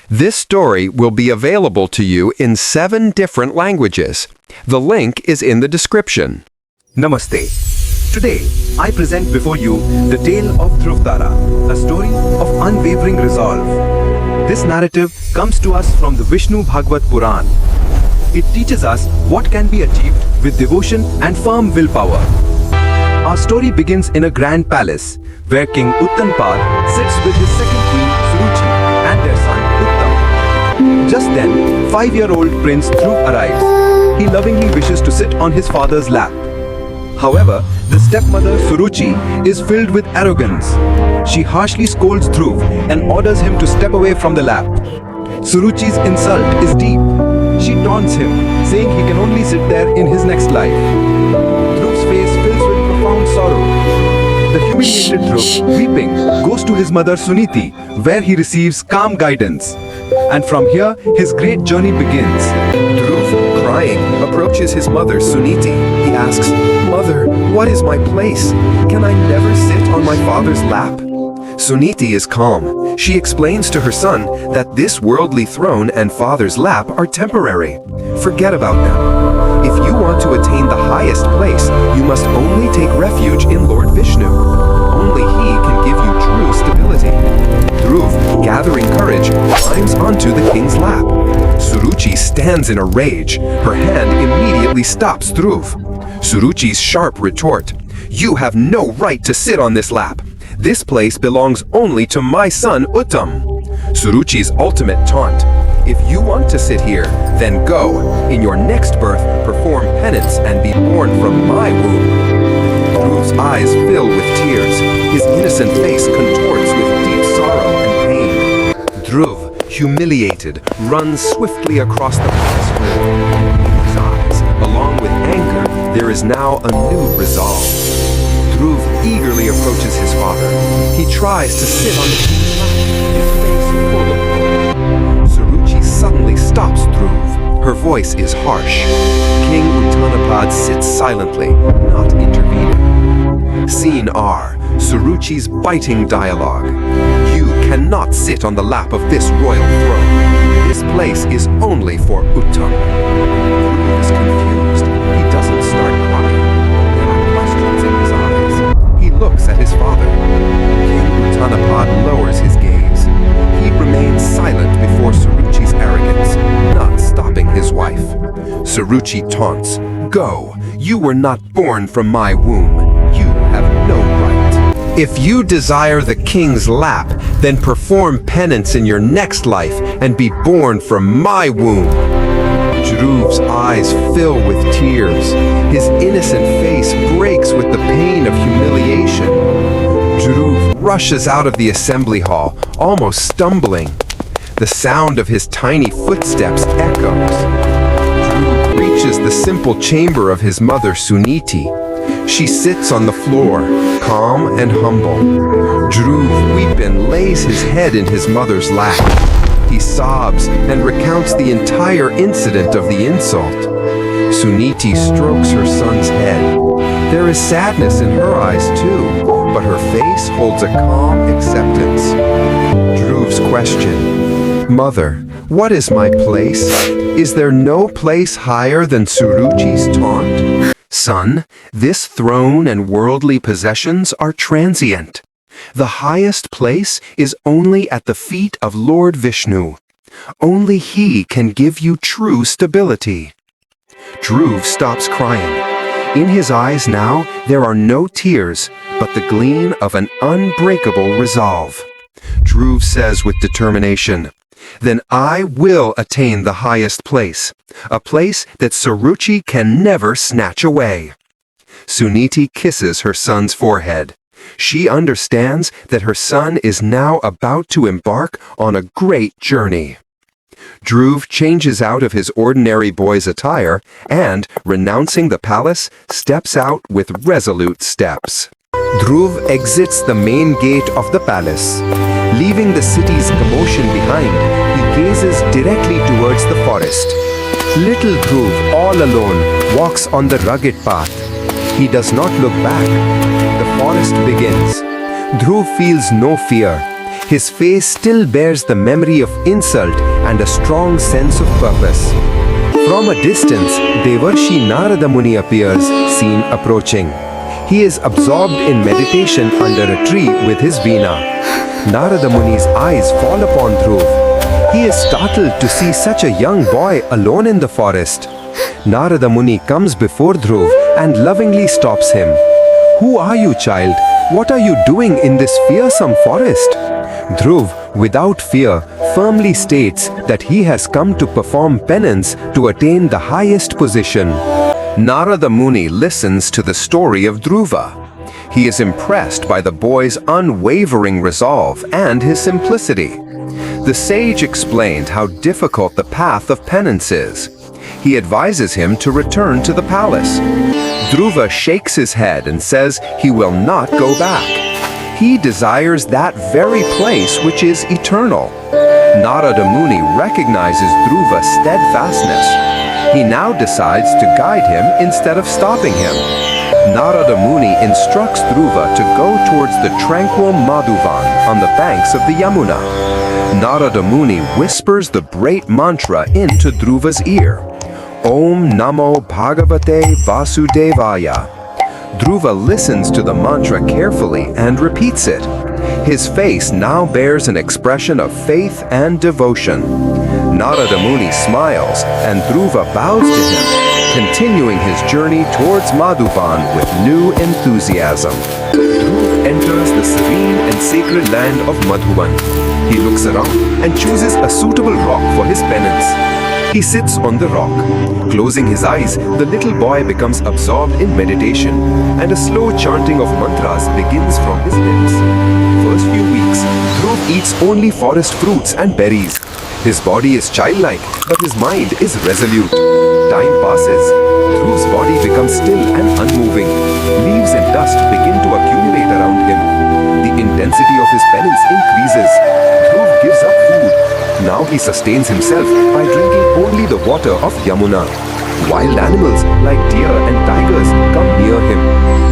This story will be available to you in 7 different languages. The link is in the description. Namaste. Today, I present before you the tale of Dhruv Tara, a story of unwavering resolve. This narrative comes to us from the Vishnu-Bhagavat Purana. It teaches us what can be achieved with devotion and firm willpower. Our story begins in a grand palace, where King Uttanapada sits with his second queen, Suruchi, and their son, Uttama. Just then, 5-year-old Prince Dhruv arrives. He lovingly wishes to sit on his father's lap. However, the stepmother, Suruchi, is filled with arrogance. She harshly scolds Dhruv and orders him to step away from the lap. Suruchi's insult is deep. She taunts him, saying he can only sit there in his next life. Dhruv's face fills with profound sorrow. The humiliated Dhruv, weeping, goes to his mother Suniti, where he receives calm guidance. And from here, his great journey begins. Dhruv, crying, approaches his mother Suniti. He asks, "Mother, what is my place? Can I never sit on my father's lap?" Suniti is calm. She explains to her son that this worldly throne and father's lap are temporary. Forget about them. If you want to attain the highest place, you must only take refuge in Lord Vishnu. Only he can give you true stability. Dhruv, gathering courage, climbs onto the king's lap. Suruchi stands in a rage. Her hand immediately stops Dhruv. Suruchi's sharp retort, "You have no right to sit on this lap. This place belongs only to my son Uttama." Suruchi's ultimate taunt, "If you want to sit here, then go. In your next birth, perform penance and be born from my womb." Dhruv's eyes fill with tears. His innocent face contorts with deep sorrow and pain. Dhruv, humiliated, runs swiftly across the palace floor. In his eyes, along with anger, there is now a new resolve. Dhruv eagerly approaches his father. He tries to sit on the king's lap, his face full of pain. Suruchi suddenly stops Dhruv. Her voice is harsh. King Uttanapada sits silently, not intervening. Scene R. Suruchi's biting dialogue. "You cannot sit on the lap of this royal throne. This place is only for Uttama." Dhruv is confused. He doesn't start crying. There are questions in his eyes. He looks at his father. King Uttanapada lowers his gaze. He remains silent before Suruchi's arrogance, not stopping his wife. Suruchi taunts, "Go! You were not born from my womb. You have no right. If you desire the king's lap, then perform penance in your next life and be born from my womb." Dhruv's eyes fill with tears. His innocent face breaks with the pain of humiliation. Dhruv rushes out of the assembly hall, almost stumbling. The sound of his tiny footsteps echoes. Dhruv reaches the simple chamber of his mother Suniti. She sits on the floor, calm and humble. Dhruv, weeping, lays his head in his mother's lap. He sobs and recounts the entire incident of the insult. Suniti strokes her son's head. There is sadness in her eyes too, but her face holds a calm acceptance. Dhruv's question, "Mother, what is my place? Is there no place higher than Suruchi's taunt?" "Son, this throne and worldly possessions are transient. The highest place is only at the feet of Lord Vishnu. Only he can give you true stability." Dhruv stops crying. In his eyes now, there are no tears, but the gleam of an unbreakable resolve. Dhruv says with determination, "Then I will attain the highest place, a place that Suruchi can never snatch away." Suniti kisses her son's forehead. She understands that her son is now about to embark on a great journey. Dhruv changes out of his ordinary boy's attire and, renouncing the palace, steps out with resolute steps. Dhruv exits the main gate of the palace. Leaving the city's commotion behind, he gazes directly towards the forest. Little Dhruv, all alone, walks on the rugged path. He does not look back. The forest begins. Dhruv feels no fear. His face still bears the memory of insult and a strong sense of purpose. From a distance, Devarshi Narada Muni appears, seen approaching. He is absorbed in meditation under a tree with his veena. Narada Muni's eyes fall upon Dhruv. He is startled to see such a young boy alone in the forest. Narada Muni comes before Dhruv and lovingly stops him. "Who are you, child? What are you doing in this fearsome forest?" Dhruv, without fear, firmly states that he has come to perform penance to attain the highest position. Narada Muni listens to the story of Dhruva. He is impressed by the boy's unwavering resolve and his simplicity. The sage explained how difficult the path of penance is. He advises him to return to the palace. Dhruva shakes his head and says he will not go back. He desires that very place which is eternal. Narada Muni recognizes Dhruva's steadfastness. He now decides to guide him instead of stopping him. Narada Muni instructs Dhruva to go towards the tranquil Madhuvan on the banks of the Yamuna. Narada Muni whispers the great mantra into Dhruva's ear. Om Namo Bhagavate Vasudevaya. Dhruva listens to the mantra carefully and repeats it. His face now bears an expression of faith and devotion. Narada Muni smiles and Dhruva bows to him, continuing his journey towards Madhuvan with new enthusiasm. Dhruv enters the serene and sacred land of Madhuvan. He looks around and chooses a suitable rock for his penance. He sits on the rock. Closing his eyes, the little boy becomes absorbed in meditation, and a slow chanting of mantras begins from his lips. First few weeks, Dhruv eats only forest fruits and berries. His body is childlike, but his mind is resolute. Time passes. Dhruv's body becomes still and unmoving. Leaves and dust begin to accumulate around him. The intensity of his penance increases. Dhruv gives up food. Now he sustains himself by drinking only the water of Yamuna. Wild animals like deer and tigers come near him.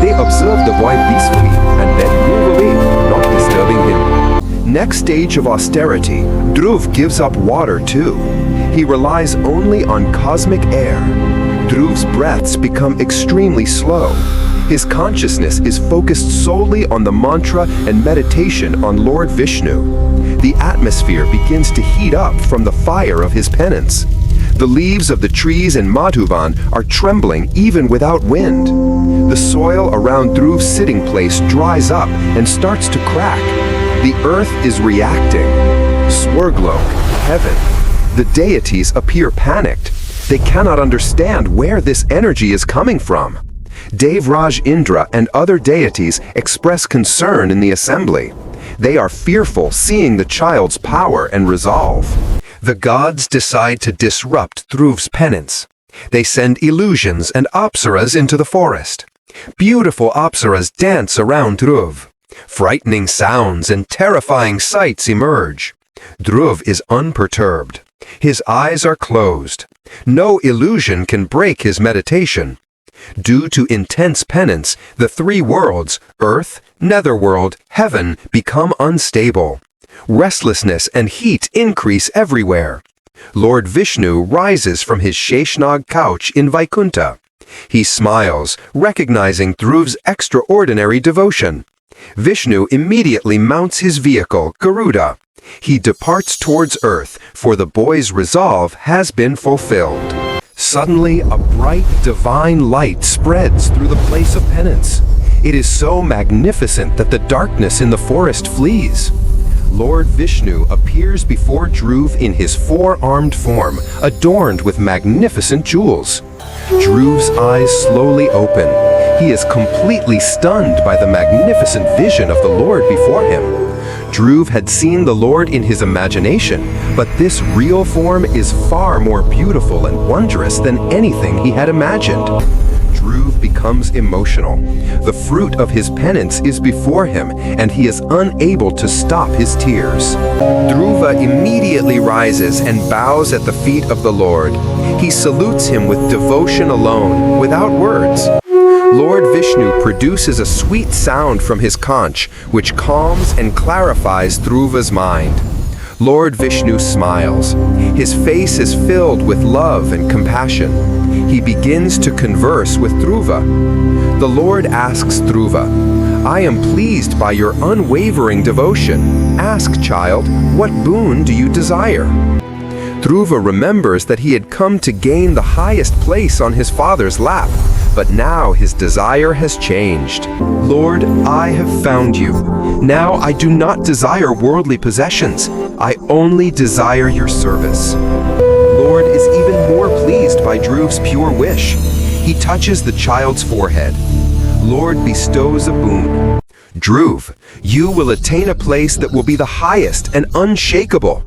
They observe the boy peacefully and then move away, not disturbing him. Next stage of austerity, Dhruv gives up water too. He relies only on cosmic air. Dhruv's breaths become extremely slow. His consciousness is focused solely on the mantra and meditation on Lord Vishnu. The atmosphere begins to heat up from the fire of his penance. The leaves of the trees in Madhuvan are trembling even without wind. The soil around Dhruv's sitting place dries up and starts to crack. The earth is reacting. Swarglok, heaven. The deities appear panicked. They cannot understand where this energy is coming from. Devraj Indra and other deities express concern in the assembly. They are fearful seeing the child's power and resolve. The gods decide to disrupt Dhruv's penance. They send illusions and apsaras into the forest. Beautiful apsaras dance around Dhruv. Frightening sounds and terrifying sights emerge. Dhruv is unperturbed. His eyes are closed. No illusion can break his meditation. Due to intense penance, the three worlds, earth, netherworld, heaven, become unstable. Restlessness and heat increase everywhere. Lord Vishnu rises from his Sheshnag couch in Vaikunta. He smiles, recognizing Dhruv's extraordinary devotion. Vishnu immediately mounts his vehicle, Garuda. He departs towards earth, for the boy's resolve has been fulfilled. Suddenly, a bright, divine light spreads through the place of penance. It is so magnificent that the darkness in the forest flees. Lord Vishnu appears before Dhruv in his four-armed form, adorned with magnificent jewels. Dhruv's eyes slowly open. He is completely stunned by the magnificent vision of the Lord before him. Dhruv had seen the Lord in his imagination, but this real form is far more beautiful and wondrous than anything he had imagined. Dhruv becomes emotional. The fruit of his penance is before him, and he is unable to stop his tears. Dhruva immediately rises and bows at the feet of the Lord. He salutes him with devotion alone, without words. Lord Vishnu produces a sweet sound from his conch, which calms and clarifies Dhruva's mind. Lord Vishnu smiles. His face is filled with love and compassion. He begins to converse with Dhruva. The Lord asks Dhruva, "I am pleased by your unwavering devotion. Ask, child, what boon do you desire?" Dhruva remembers that he had come to gain the highest place on his father's lap, but now his desire has changed. "Lord, I have found you. Now I do not desire worldly possessions. I only desire your service." Lord is even more pleased by Dhruv's pure wish. He touches the child's forehead. Lord bestows a boon. "Dhruv, you will attain a place that will be the highest and unshakable.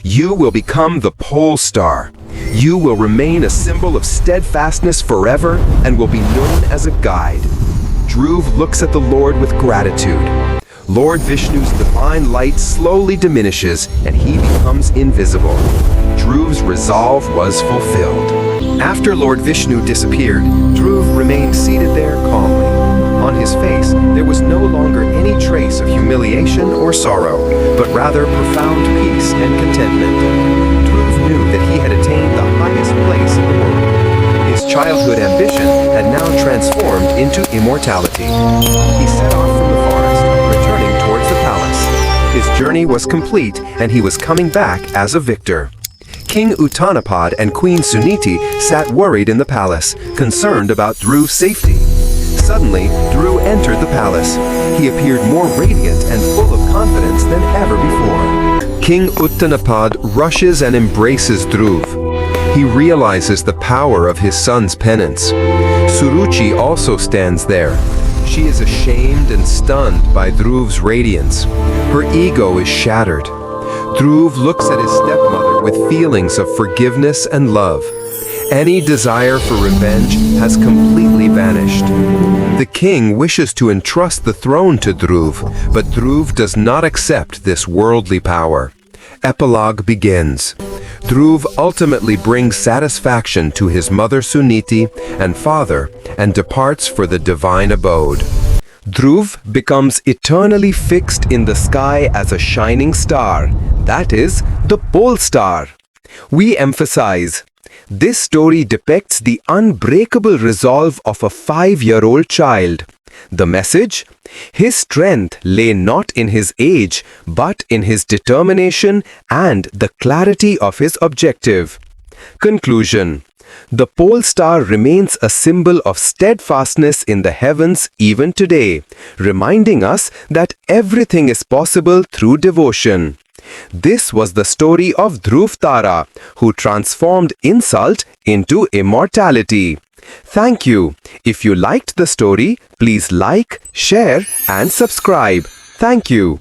You will become the pole star. You will remain a symbol of steadfastness forever and will be known as a guide." Dhruv looks at the Lord with gratitude. Lord Vishnu's divine light slowly diminishes and he becomes invisible. Dhruv's resolve was fulfilled. After Lord Vishnu disappeared, Dhruv remained seated there calmly. On his face, there was no longer any trace of humiliation or sorrow, but rather profound peace and contentment. Dhruv knew that he had attained the highest place in the world. His childhood ambition had now transformed into immortality. He set off from the forest, returning towards the palace. His journey was complete, and he was coming back as a victor. King Uttanapada and Queen Suniti sat worried in the palace, concerned about Dhruv's safety. Suddenly, Dhruv entered the palace. He appeared more radiant and full of confidence than ever before. King Uttanapada rushes and embraces Dhruv. He realizes the power of his son's penance. Suruchi also stands there. She is ashamed and stunned by Dhruv's radiance. Her ego is shattered. Dhruv looks at his stepmother with feelings of forgiveness and love. Any desire for revenge has completely vanished. The king wishes to entrust the throne to Dhruv, but Dhruv does not accept this worldly power. Epilogue begins. Dhruv ultimately brings satisfaction to his mother Suniti and father and departs for the divine abode. Dhruv becomes eternally fixed in the sky as a shining star, that is, the pole star. We emphasize, this story depicts the unbreakable resolve of a 5-year-old child. The message? His strength lay not in his age, but in his determination and the clarity of his objective. Conclusion. The pole star remains a symbol of steadfastness in the heavens even today, reminding us that everything is possible through devotion. This was the story of Dhruv Tara, who transformed insult into immortality. Thank you. If you liked the story, please like, share, and subscribe. Thank you.